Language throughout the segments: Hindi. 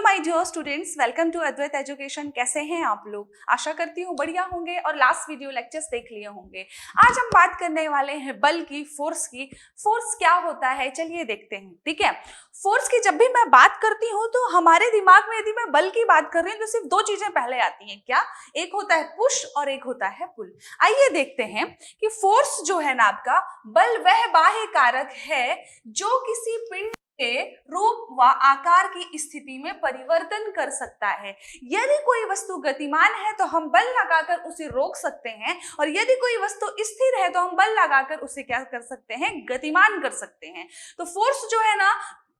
My dear students, welcome to Advait education. कैसे हैं आप लोग? आशा करती हूँ बढ़िया होंगे और लास्ट वीडियो लेक्चर्स देख लिए होंगे। आज हम बात करने वाले हैं बल की, फोर्स की। फोर्स क्या होता है चलिए देखते हैं। ठीक है, फोर्स की जब भी मैं बात करती हूँ तो हमारे दिमाग में यदि मैं बल की बात कर रही हूँ तो सिर्फ दो चीजें पहले आती हैं। क्या? एक होता है पुश और एक होता है पुल। आइए देखते हैं कि फोर्स जो है ना आपका, बल वह बाह्य कारक है जो किसी पिंड के रूप व आकार की स्थिति में परिवर्तन कर सकता है। यदि कोई वस्तु गतिमान है तो हम बल लगाकर उसे रोक सकते हैं, और यदि कोई वस्तु स्थिर है तो हम बल लगाकर उसे क्या कर सकते हैं? गतिमान कर सकते हैं। तो फोर्स जो है ना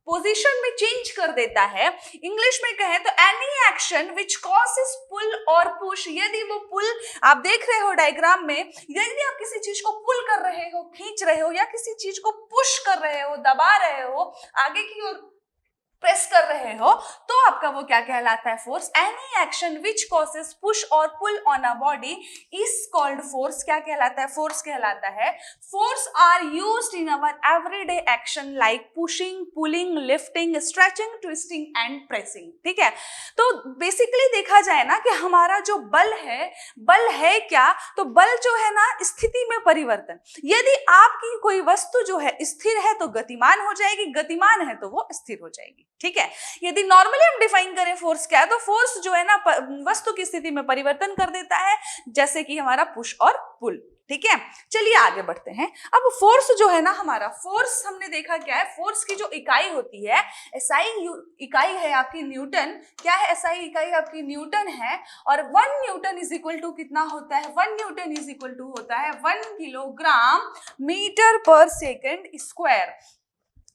पोजीशन में चेंज कर देता है। इंग्लिश में कहें तो एनी एक्शन विच कॉजेस पुल और पुश। यदि वो पुल आप देख रहे हो डायग्राम में, यदि आप किसी चीज को पुल कर रहे हो, खींच रहे हो, या किसी चीज को पुश कर रहे हो, दबा रहे हो, आगे की ओर प्रेस कर रहे हो, तो आपका वो क्या कहलाता है? Force. Any action which causes push और pull on a body is called force. क्या कहलाता है? फोर्स कहलाता है। Force are used in our everyday action like pushing, pulling, lifting, stretching, twisting and pressing. ठीक है, तो बेसिकली देखा जाए ना कि हमारा जो बल है क्या? तो बल जो है ना स्थिति में परिवर्तन। यदि आपकी कोई वस्तु जो है स्थिर है तो गतिमान हो जाएगी, गतिमान है तो वो स्थिर हो जाएगी। ठीक है, यदि नॉर्मली हम डिफाइन करें फोर्स क्या है, तो फोर्स जो है ना वस्तु की स्थिति में परिवर्तन कर देता है, जैसे कि हमारा पुश और पुल। ठीक है, चलिए आगे बढ़ते हैं। अब फोर्स जो है ना हमारा, फोर्स हमने देखा क्या है, फोर्स की जो इकाई होती है, एसआई इकाई है आपकी न्यूटन। क्या है? एसआई इकाई आपकी न्यूटन है। और 1 न्यूटन इज इक्वल टू कितना होता है? 1 न्यूटन इज इक्वल टू होता है 1 किलोग्राम मीटर पर सेकेंड स्क्वायर।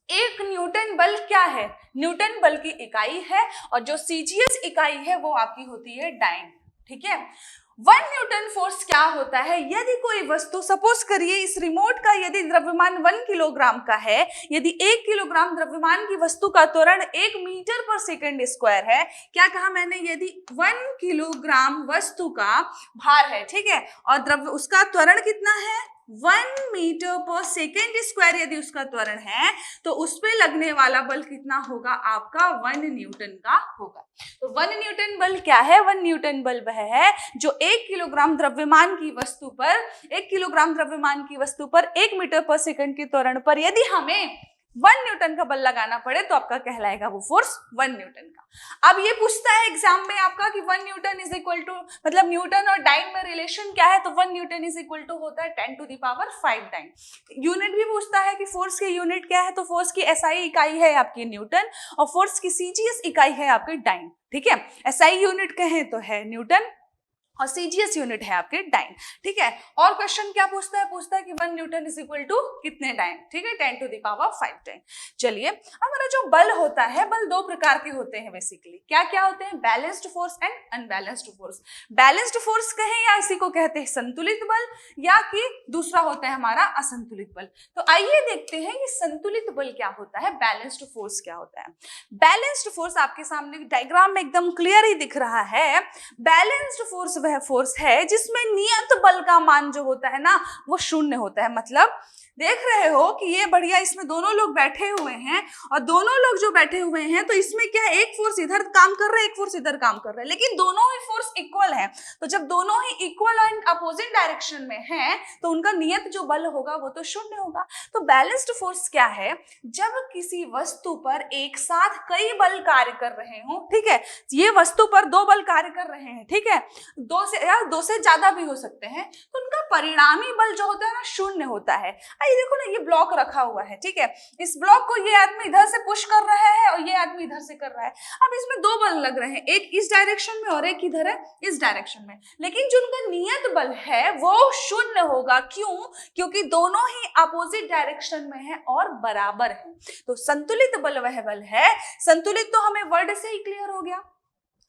एक न्यूटन बल क्या है? न्यूटन बल की इकाई है, और जो सीजीएस इकाई है वो आपकी होती है डाइन। ठीक है, 1 न्यूटन फोर्स क्या होता है? यदि कोई वस्तु, सपोज करिए इस रिमोट का यदि द्रव्यमान 1 किलोग्राम का है, यदि 1 किलोग्राम द्रव्यमान की वस्तु का त्वरण 1 मीटर पर सेकंड स्क्वायर है। क्या कहा मैंने? यदि 1 किलोग्राम वस्तु का भार है, ठीक है, और उसका त्वरण कितना है? 1 मीटर पर सेकेंड स्क्वायर यदि उसका त्वरण है, तो उस पे लगने वाला बल कितना होगा? आपका 1 न्यूटन का होगा। तो 1 न्यूटन बल क्या है? 1 न्यूटन बल वह है जो 1 किलोग्राम द्रव्यमान की वस्तु पर 1 मीटर पर सेकंड के त्वरण पर यदि हमें 1 न्यूटन का बल लगाना पड़े तो आपका कहलाएगा वो फोर्स 1 न्यूटन का। अब ये पूछता है एग्जाम में आपका कि 1 न्यूटन इज इक्वल टू, मतलब न्यूटन और डाइन में रिलेशन क्या है? तो 1 न्यूटन इज इक्वल टू होता है 10 to the power 5 dyne. Unit भी पूछता है कि फोर्स की यूनिट क्या है? तो फोर्स की एसआई इकाई है आपकी न्यूटन, और फोर्स की सीजीएस इकाई है आपकी डाइन। ठीक है, एसआई यूनिट कहें तो है न्यूटन, और सीजीएस यूनिट है आपके डाइन। ठीक है, और क्वेश्चन क्या पूछता है? पूछता है कि 1 न्यूटन इज इक्वल टू कितने डाइन? ठीक है, 10 टू द पावर 5 डाइन। चलिए, हमारा जो बल होता है, बल दो प्रकार के होते हैं बेसिकली। क्या क्या होते हैं? Balanced force and unbalanced force. Balanced force कहें या इसी को कहते हैं संतुलित बल, या कि दूसरा होता है हमारा असंतुलित बल। तो आइए देखते हैं ये संतुलित बल क्या होता है, बैलेंस्ड फोर्स क्या होता है। बैलेंस्ड फोर्स आपके सामने डायग्राम में एकदम क्लियर ही दिख रहा है। बैलेंस्ड फोर्स वह फोर्स है जिसमें नियत बल का मान जो होता है ना वो शून्य होता है। मतलब देख रहे हो कि ये बढ़िया, इसमें दोनों लोग बैठे हुए हैं, और दोनों लोग जो बैठे हुए हैं तो इसमें क्या है, एक फोर्स इधर काम कर रहा है, एक फोर्स इधर काम कर रहा है, लेकिन दोनों ही फोर्स इक्वल है। तो जब दोनों ही इक्वल एंड अपोजिट डायरेक्शन में हैं तो उनका नियत जो बल होगा वो तो शून्य होगा। तो बैलेंस्ड फोर्स क्या है? जब किसी वस्तु पर एक साथ कई बल कार्य कर रहे हो, ठीक है, ये वस्तु पर 2 बल कार्य कर रहे हैं, ठीक है, 2 से ज्यादा भी हो सकते हैं, तो उनका परिणामी बल जो होता है ना शून्य होता है। ये देखो ना, ये ब्लॉक रखा हुआ है, ठीक है, इस ब्लॉक को ये आदमी इधर से पुश कर रहा है और ये आदमी इधर से कर रहा है। अब इसमें 2 बल लग रहे हैं, एक इस डायरेक्शन में और एक इधर है इस डायरेक्शन में, लेकिन जो उनका नियत बल है वो शून्य होगा। क्यों? क्योंकि दोनों ही अपोजिट डायरेक्शन में है और बराबर है। तो संतुलित बल वह बल है, संतुलित तो हमें वर्ड से ही क्लियर हो गया,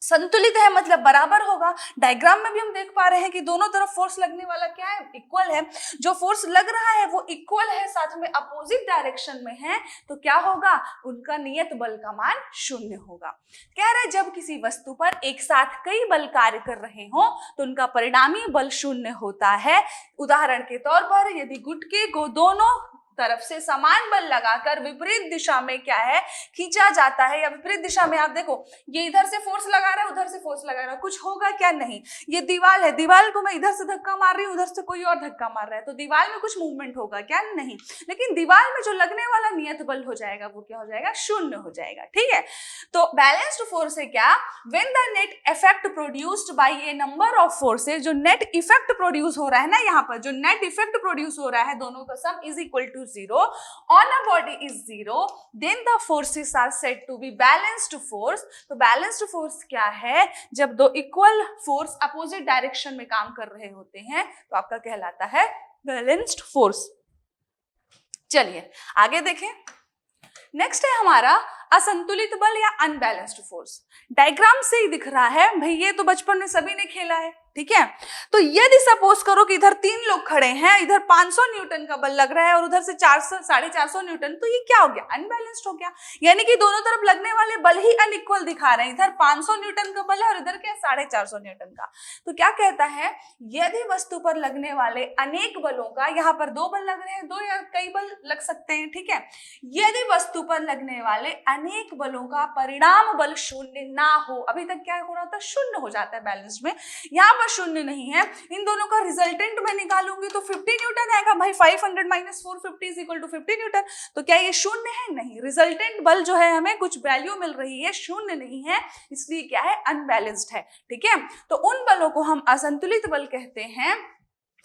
संतुलित है मतलब बराबर होगा। डायग्राम में भी हम देख पा रहे हैं कि दोनों तरफ फोर्स लगने वाला क्या है? इक्वल है। जो फोर्स लग रहा है वो इक्वल है, साथ में अपोजिट डायरेक्शन में है, तो क्या होगा? उनका नियत बल का मान शून्य होगा। कह रहा है जब किसी वस्तु पर एक साथ कई बल कार्य कर रहे हो तो उनका परिणामी बल शून्य होता है। उदाहरण के तौर पर यदि गुटके को दोनों तरफ से समान बल लगाकर विपरीत दिशा में क्या है, खींचा जाता है, या विपरीत दिशा में आप देखो ये इधर से फोर्स लगा रहा है, उधर से फोर्स लगा रहा है, कुछ होगा क्या, नहीं। ये दीवार है, दीवार को मैं इधर से धक्का मार रही हूँ, उधर से कोई और धक्का मार रहा है, तो दीवार में कुछ मूवमेंट होगा क्या, नहीं। लेकिन दीवार में जो लगने वाला नियत बल हो जाएगा वो क्या हो जाएगा, शून्य हो जाएगा, ठीक है। तो बैलेंस्ड फोर्स है क्या, when the net effect produced by A number of forces, जो नेट इफेक्ट प्रोड्यूस हो रहा है ना, यहाँ पर जो नेट इफेक्ट प्रोड्यूस हो रहा है दोनों का sum is equal to 0 on a body is 0, then the forces are said to be balanced force. तो बैलेंस्ड फोर्स क्या है, जब दो इक्वल फोर्स अपोजिट डायरेक्शन में काम कर रहे होते हैं तो आपका कहलाता है बैलेंस्ड फोर्स। चलिए आगे देखें। नेक्स्ट है हमारा असंतुलित बल या अनबैलेंस्ड फोर्स। डायग्राम से ही दिख रहा है भाई, ये तो बचपन में सभी ने खेला है, ठीक है। तो यदि सपोज करो कि इधर 3 लोग खड़े हैं, इधर 500 न्यूटन का बल लग रहा है और उधर से 400 450 न्यूटन, तो ये क्या हो गया, अनबैलेंस्ड हो गया। यानी कि दोनों तरफ लगने वाले बल ही अनइक्वल दिखा रहे हैं, इधर 500 न्यूटन का बल है और इधर क्या 450 न्यूटन का। तो क्या कहता है, यदि वस्तु पर लगने वाले अनेक बलों का, यहाँ पर 2 बल लग रहे हैं, 2 या कई बल लग सकते हैं, ठीक है, यदि वस्तु पर लगने वाले अनेक बलों का परिणाम बल शून्य ना हो, अभी तक क्या हो रहा था, शून्य हो जाता है बैलेंस्ड में, यहाँ शून्य नहीं है, इन दोनों का रिजल्टेंट मैं निकालूंगी तो 50 न्यूटन आएगा भाई, 500 minus 450 is equal to 50 newton. तो क्या ये शून्य है, नहीं, रिजल्टेंट बल जो है हमें कुछ वैल्यू मिल रही है, शून्य नहीं है, इसलिए क्या है, अनबैलेंस्ड है, ठीक है। तो उन बलों को हम असंतुलित बल कहते हैं।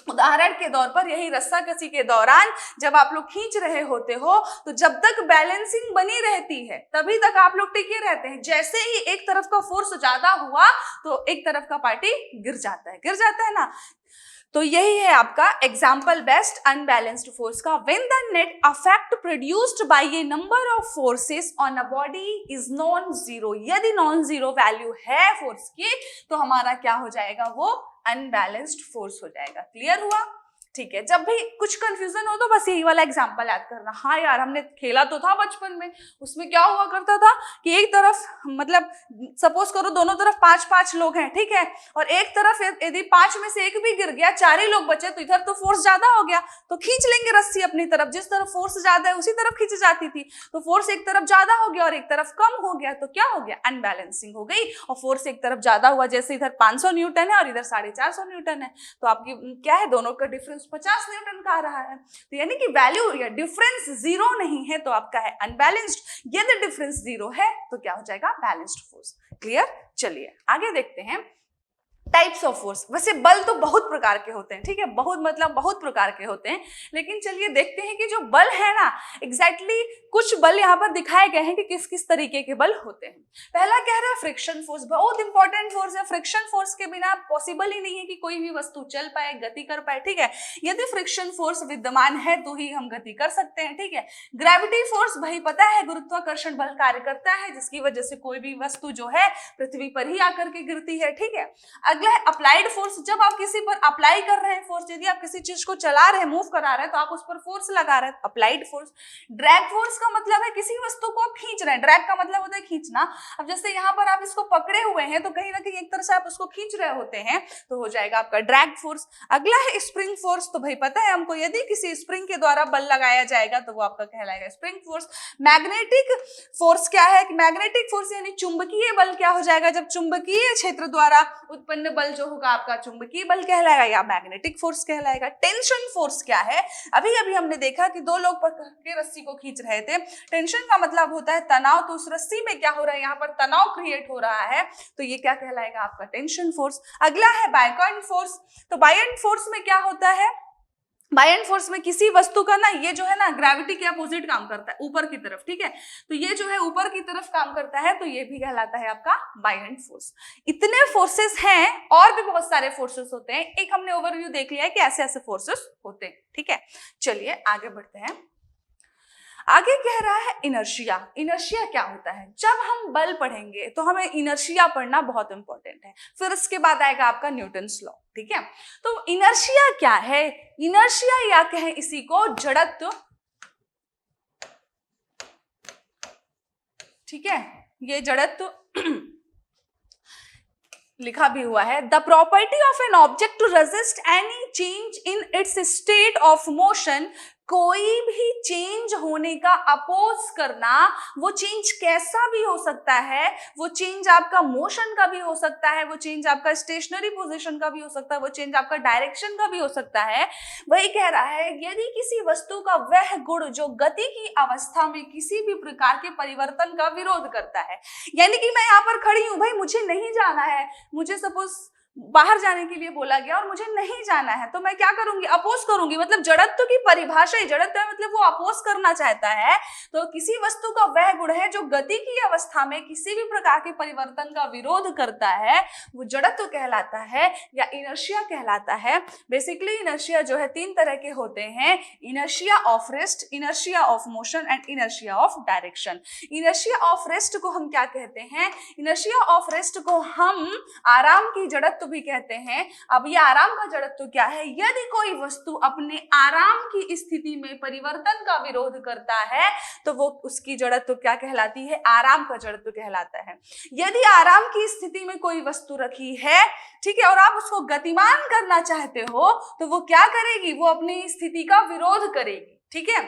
उदाहरण के तौर पर यही रस्साकसी के दौरान जब आप लोग खींच रहे होते हो तो जब तक बैलेंसिंग बनी रहती है तभी तक आप लोग टिके रहते हैं, जैसे ही एक तरफ का फोर्स ज्यादा हुआ तो एक तरफ का पार्टी गिर जाता है ना। तो यही है आपका एग्जाम्पल बेस्ट अनबैलेंस्ड फोर्स का, when the net affect produced by A number of forces on a body is non zero. यदि नॉन जीरो वैल्यू है फोर्स की तो हमारा क्या हो जाएगा, वो अनबैलेंस्ड फोर्स हो जाएगा। क्लियर हुआ, ठीक है। जब भी कुछ कंफ्यूजन हो तो बस यही वाला एग्जांपल याद करना। हाँ यार, हमने खेला तो था बचपन में, उसमें क्या हुआ करता था कि एक तरफ मतलब सपोज करो दोनों तरफ 5-5 लोग हैं, ठीक है, और एक तरफ यदि 5 में से एक भी गिर गया, 4 ही लोग बचे, तो इधर तो फोर्स ज्यादा हो गया, तो खींच लेंगे रस्सी अपनी तरफ, जिस तरफ फोर्स ज्यादा है उसी तरफ खींची जाती थी, तो फोर्स एक तरफ ज्यादा हो गया और एक तरफ कम हो गया, तो क्या हो गया, अनबैलेंसिंग हो गई, और फोर्स एक तरफ ज्यादा हुआ, जैसे इधर 500 न्यूटन है और इधर 450 न्यूटन है, तो आपकी क्या है, दोनों का डिफरेंस 50 न्यूटन का आ रहा है। तो यानी कि वैल्यू या डिफरेंस 0 नहीं है तो आपका है अनबैलेंस्ड, यदि डिफरेंस 0 है तो क्या हो जाएगा, बैलेंस्ड फोर्स। क्लियर, चलिए आगे देखते हैं टाइप्स ऑफ फोर्स। वैसे बल तो बहुत प्रकार के होते हैं, ठीक है, बहुत मतलब बहुत प्रकार के होते हैं, लेकिन चलिए देखते हैं कि जो बल है ना, एग्जैक्टली कुछ बल यहाँ पर दिखाए गए हैं कि किस किस तरीके के बल होते हैं। पहला कह रहा है फ्रिक्शन फोर्स, बहुत इंपॉर्टेंट फोर्स है। फ्रिक्शन फोर्स के बिना पॉसिबल ही नहीं है कि कोई भी वस्तु चल पाए, गति कर पाए, ठीक है। यदि फ्रिक्शन फोर्स विद्यमान है तो ही हम गति कर सकते हैं, ठीक है। ग्रेविटी फोर्स भाई पता है, गुरुत्वाकर्षण बल कार्य करता है जिसकी वजह से कोई भी वस्तु जो है पृथ्वी पर ही आकर के गिरती है, ठीक है। अगला है अप्लाइड फोर्स, जब आप किसी पर अप्लाई कर रहे हैं फोर्स, यदि आप किसी चीज को चला रहे हैं, मूव करा रहे हैं, तो आप उस पर फोर्स लगा रहे हैं, अप्लाइड फोर्स। ड्रैग फोर्स का मतलब है किसी वस्तु को आप खींच रहे हैं, ड्रैग का मतलब होता है खींचना। अब जैसे यहाँ पर आप इसको पकड़े हुए हैं तो कहीं ना कहीं एक तरह से आप उसको खींच रहे होते हैं, तो हो जाएगा आपका ड्रैग फोर्स। अगला है स्प्रिंग फोर्स, तो भाई पता है हमको, यदि किसी स्प्रिंग के द्वारा बल लगाया जाएगा तो वो आपका कहलाएगा स्प्रिंग फोर्स। मैग्नेटिक फोर्स क्या है, मैग्नेटिक फोर्स यानी चुंबकीय बल क्या हो जाएगा, जब चुंबकीय क्षेत्र द्वारा उत्पन्न बल जो होगा आपका चुंबकीय बल कहलाएगा या मैग्नेटिक फोर्स कहलाएगा। टेंशन फोर्स क्या है, अभी अभी हमने देखा कि 2 लोग पकड़ के रस्सी को खींच रहे थे, टेंशन का मतलब होता है तनाव, तो उस रस्सी में क्या हो रहा है, यहाँ पर तनाव क्रिएट हो रहा है, तो ये क्या कहलाएगा आपका टेंशन फोर्स। अगला है बायकॉन्ट फोर्स, तो बायकॉन्ट फोर्स में क्या होता है, बायकॉन्ट फोर्स में किसी वस्तु का ना, ये जो है ना ग्रेविटी के अपोजिट काम करता है, ऊपर की तरफ, ठीक है, तो ये जो है ऊपर की तरफ काम करता है, तो ये भी कहलाता है आपका बायकॉन्ट फोर्स। इतने फोर्सेस हैं, और भी बहुत सारे फोर्सेस होते हैं, एक हमने ओवरव्यू देख लिया है कि ऐसे ऐसे फोर्सेस होते हैं, ठीक है। चलिए आगे बढ़ते हैं। आगे कह रहा है इनर्शिया। इनर्शिया क्या होता है, जब हम बल पढ़ेंगे तो हमें इनर्शिया पढ़ना बहुत इंपॉर्टेंट है, फिर उसके बाद आएगा आपका न्यूटन्स लॉ, ठीक है। तो इनर्शिया क्या है, इनर्शिया या कहें इसी को जड़त्व, ठीक है, ये जड़त्व लिखा भी हुआ है, the property of an object to resist any change in its state of motion कोई भी चेंज होने का अपोज करना, वो चेंज कैसा भी हो सकता है, वो चेंज आपका मोशन का भी हो सकता है, वो चेंज आपका स्टेशनरी पोजीशन का भी हो सकता है, वो चेंज आपका डायरेक्शन का भी हो सकता है। वही कह रहा है यदि किसी वस्तु का वह गुण जो गति की अवस्था में किसी भी प्रकार के परिवर्तन का विरोध करता है, यानी कि मैं यहाँ पर खड़ी हूं भाई, मुझे नहीं जाना है, मुझे सपोज बाहर जाने के लिए बोला गया और मुझे नहीं जाना है, तो मैं क्या करूंगी, अपोज करूंगी। मतलब जड़त्व की परिभाषा ही जड़त्व है, मतलब वो अपोज करना चाहता है। तो किसी वस्तु का वह गुण है जो गति की अवस्था में किसी भी प्रकार के परिवर्तन का विरोध करता है, वो जड़त्व कहलाता है या इनर्शिया कहलाता है। बेसिकली इनर्शिया जो है तीन तरह के होते हैं, inertia of rest, inertia of motion and inertia of direction. Inertia of rest को हम क्या कहते हैं, इनर्शिया ऑफ रेस्ट को हम आराम की जड़त्व भी कहते हैं। अब ये आराम का जड़त्व क्या है, यदि कोई वस्तु अपने आराम की स्थिति में परिवर्तन का विरोध करता है तो वो उसकी जड़त्व क्या कहलाती है, आराम का जड़त्व कहलाता है। यदि आराम की स्थिति में कोई वस्तु रखी है, ठीक है, और आप उसको गतिमान करना चाहते हो तो वो क्या करेगी, वो अपनी स्थिति का विरोध करेगी। ठीक है,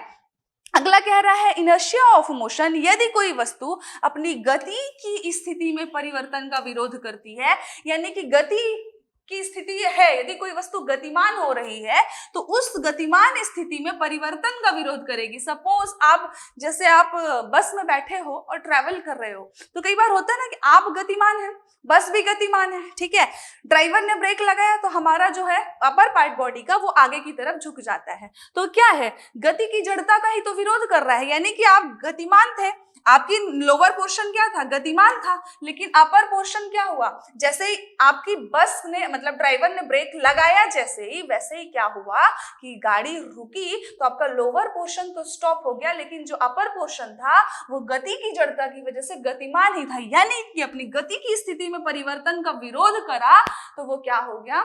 अगला कह रहा है इनर्शिया ऑफ मोशन, यदि कोई वस्तु अपनी गति की स्थिति में परिवर्तन का विरोध करती है, यानी कि गति की स्थिति है, यदि कोई वस्तु गतिमान हो रही है तो उस गतिमान स्थिति में परिवर्तन का विरोध करेगी। सपोज आप जैसे आप बस में बैठे हो और ट्रैवल कर रहे हो, तो कई बार होता है ना कि आप गतिमान हैं, बस भी गतिमान है, ठीक है, ड्राइवर ने ब्रेक लगाया तो हमारा जो है अपर पार्ट बॉडी का वो आगे की तरफ झुक जाता है। तो क्या है, गति की जड़ता का ही तो विरोध कर रहा है, यानी कि आप गतिमान थे, आपकी लोअर पोर्शन क्या था, गतिमान था, लेकिन अपर पोर्शन क्या हुआ, जैसे ही आपकी बस ने मतलब ड्राइवर ने ब्रेक लगाया जैसे ही, वैसे ही क्या हुआ कि गाड़ी रुकी तो आपका लोअर पोर्शन तो स्टॉप हो गया, लेकिन जो अपर पोर्शन था वो गति की जड़ता की वजह से गतिमान ही था, यानी कि अपनी गति की स्थिति में परिवर्तन का विरोध करा तो वो क्या हो गया,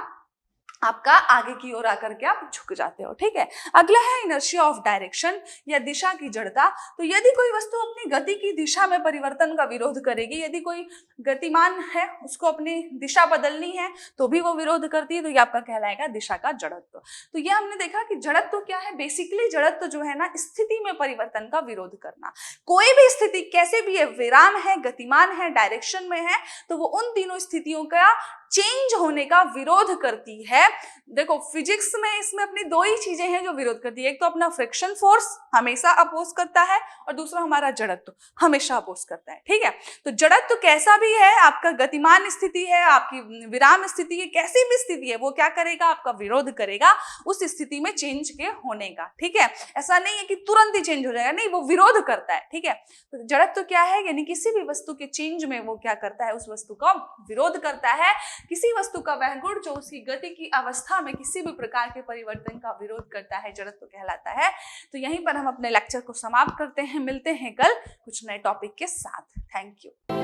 आपका आगे की ओर आकर के आप झुक जाते हो। ठीक है, अगला है इनर्शिया ऑफ डायरेक्शन या दिशा की जड़ता। तो यदि कोई वस्तु अपनी गति की दिशा में परिवर्तन का विरोध करेगी, यदि कोई गतिमान है उसको अपनी दिशा बदलनी है तो भी वो विरोध करती है, तो ये आपका कहलाएगा दिशा का जड़त्व। तो ये हमने देखा कि जड़त्व क्या है, बेसिकली जड़त्व जो है ना, स्थिति में परिवर्तन का विरोध करना। कोई भी स्थिति कैसे भी है, विराम है, गतिमान है, डायरेक्शन में है, तो वो उन तीनों स्थितियों का चेंज होने का विरोध करती है। देखो फिजिक्स में इसमें अपनी दो ही चीजें हैं जो विरोध करती है, एक तो अपना फ्रिक्शन फोर्स हमेशा अपोज करता है और दूसरा हमारा जड़त्व हमेशा अपोज करता है। ठीक है, तो जड़त्व कैसा भी है, आपका गतिमान स्थिति है, आपकी विराम स्थिति है, कैसी भी स्थिति है, वो क्या करेगा, आपका विरोध करेगा उस स्थिति में चेंज के होने का। ठीक है, ऐसा नहीं है कि तुरंत ही चेंज हो जाएगा, नहीं, वो विरोध करता है। ठीक है, तो जड़त्व क्या है, यानी किसी भी वस्तु के चेंज में वो क्या करता है, उस वस्तु का विरोध करता है। किसी वस्तु का वह गुण जो उसकी गति की अवस्था में किसी भी प्रकार के परिवर्तन का विरोध करता है, जड़त्व कहलाता है। तो यहीं पर हम अपने लेक्चर को समाप्त करते हैं, मिलते हैं कल कुछ नए टॉपिक के साथ। Thank you.